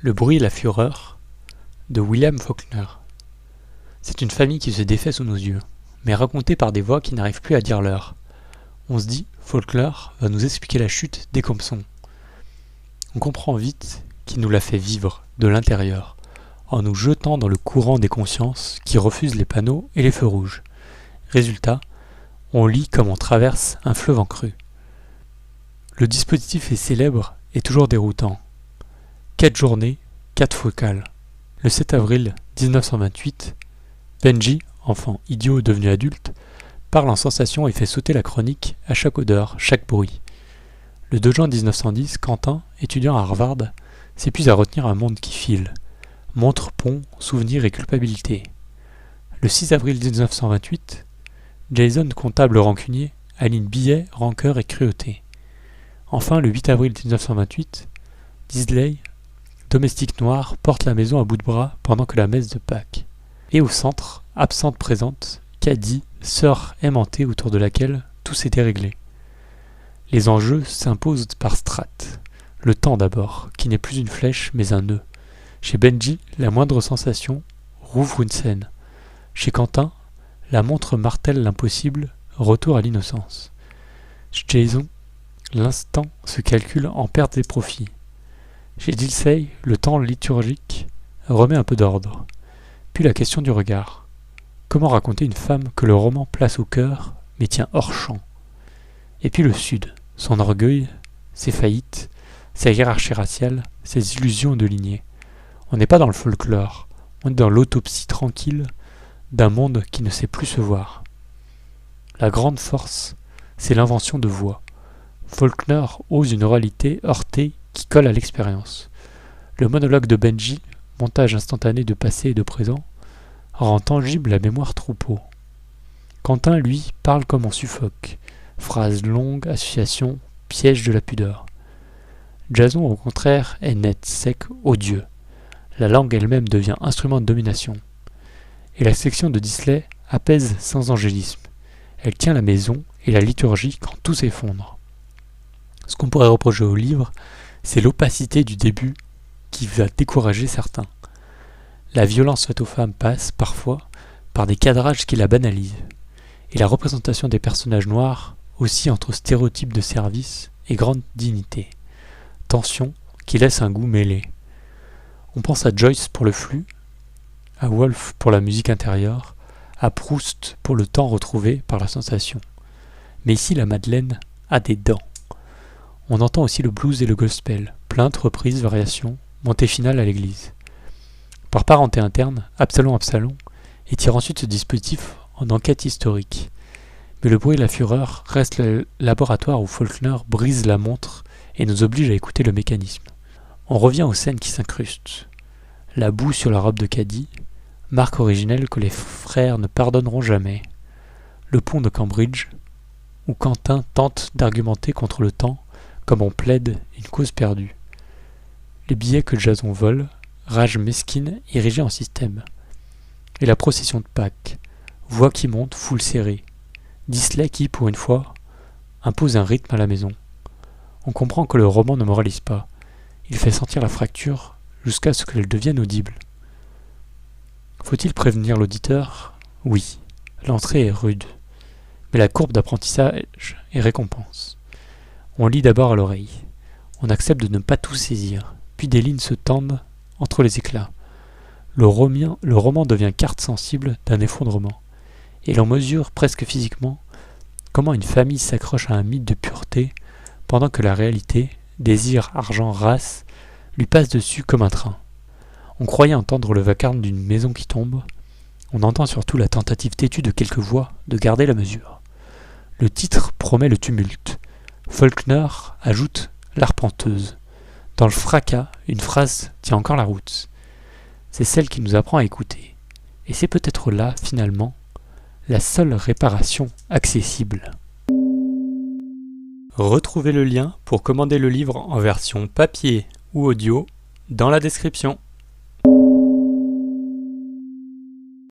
Le bruit et la fureur de William Faulkner. C'est une famille qui se défait sous nos yeux, mais racontée par des voix qui n'arrivent plus à dire l'heure. On se dit, Faulkner va nous expliquer la chute des Compsons. On comprend vite qu'il nous l'a fait vivre de l'intérieur, en nous jetant dans le courant des consciences qui refusent les panneaux et les feux rouges. Résultat, on lit comme on traverse un fleuve en crue. Le dispositif est célèbre et toujours déroutant. 4 journées, 4 focales. Le 7 avril 1928, Benji, enfant idiot devenu adulte, parle en sensation et fait sauter la chronique à chaque odeur, chaque bruit. Le 2 juin 1910, Quentin, étudiant à Harvard, s'épuise à retenir un monde qui file. Montre, pont, souvenirs et culpabilité. Le 6 avril 1928, Jason, comptable rancunier, aligne billets, rancœur et cruauté. Enfin, le 8 avril 1928, Disley, domestique noir, porte la maison à bout de bras pendant que la messe de Pâques. Et au centre, absente présente, Caddy, sœur aimantée autour de laquelle tout s'était réglé. Les enjeux s'imposent par strates. Le temps d'abord, qui n'est plus une flèche mais un nœud. Chez Benji, la moindre sensation rouvre une scène. Chez Quentin, la montre martèle l'impossible, retour à l'innocence. Chez Jason, l'instant se calcule en pertes et profits. Chez Dilsey, le temps liturgique remet un peu d'ordre. Puis la question du regard. Comment raconter une femme que le roman place au cœur, mais tient hors champ? Et puis le Sud, son orgueil, ses faillites, sa hiérarchie raciale, ses illusions de lignée. On n'est pas dans le folklore, on est dans l'autopsie tranquille d'un monde qui ne sait plus se voir. La grande force, c'est l'invention de voix. Faulkner ose une oralité heurtée qui colle à l'expérience. Le monologue de Benji, montage instantané de passé et de présent, rend tangible la mémoire troupeau. Quentin, lui, parle comme on suffoque. Phrases longues, associations, piège de la pudeur. Jason, au contraire, est net, sec, odieux. La langue elle-même devient instrument de domination. Et la section de Disley apaise sans angélisme. Elle tient la maison et la liturgie quand tout s'effondre. Ce qu'on pourrait reprocher au livre, c'est l'opacité du début qui va décourager certains. La violence faite aux femmes passe, parfois, par des cadrages qui la banalisent. Et la représentation des personnages noirs aussi entre stéréotypes de service et grande dignité. Tension qui laisse un goût mêlé. On pense à Joyce pour le flux, à Woolf pour la musique intérieure, à Proust pour le temps retrouvé par la sensation. Mais ici, la Madeleine a des dents. On entend aussi le blues et le gospel, plaintes, reprises, variations, montée finale à l'église. Par parenté interne, Absalom étire ensuite ce dispositif en enquête historique. Mais le bruit et la fureur restent le laboratoire où Faulkner brise la montre et nous oblige à écouter le mécanisme. On revient aux scènes qui s'incrustent. La boue sur la robe de Caddy, marque originelle que les frères ne pardonneront jamais. Le pont de Cambridge, où Quentin tente d'argumenter contre le temps comme on plaide une cause perdue. Les billets que Jason vole, rage mesquine érigée en système. Et la procession de Pâques, voix qui monte, foule serrée. Disley qui, pour une fois, impose un rythme à la maison. On comprend que le roman ne moralise pas. Il fait sentir la fracture jusqu'à ce qu'elle devienne audible. Faut-il prévenir l'auditeur? Oui, l'entrée est rude. Mais la courbe d'apprentissage est récompense. On lit d'abord à l'oreille. On accepte de ne pas tout saisir. Puis des lignes se tendent entre les éclats. Le roman devient carte sensible d'un effondrement. Et l'on mesure presque physiquement comment une famille s'accroche à un mythe de pureté pendant que la réalité, désir, argent, race, lui passe dessus comme un train. On croyait entendre le vacarme d'une maison qui tombe. On entend surtout la tentative têtue de quelques voix de garder la mesure. Le titre promet le tumulte. Faulkner ajoute l'arpenteuse. Dans le fracas, une phrase tient encore la route. C'est celle qui nous apprend à écouter. Et c'est peut-être là, finalement, la seule réparation accessible. Retrouvez le lien pour commander le livre en version papier ou audio dans la description.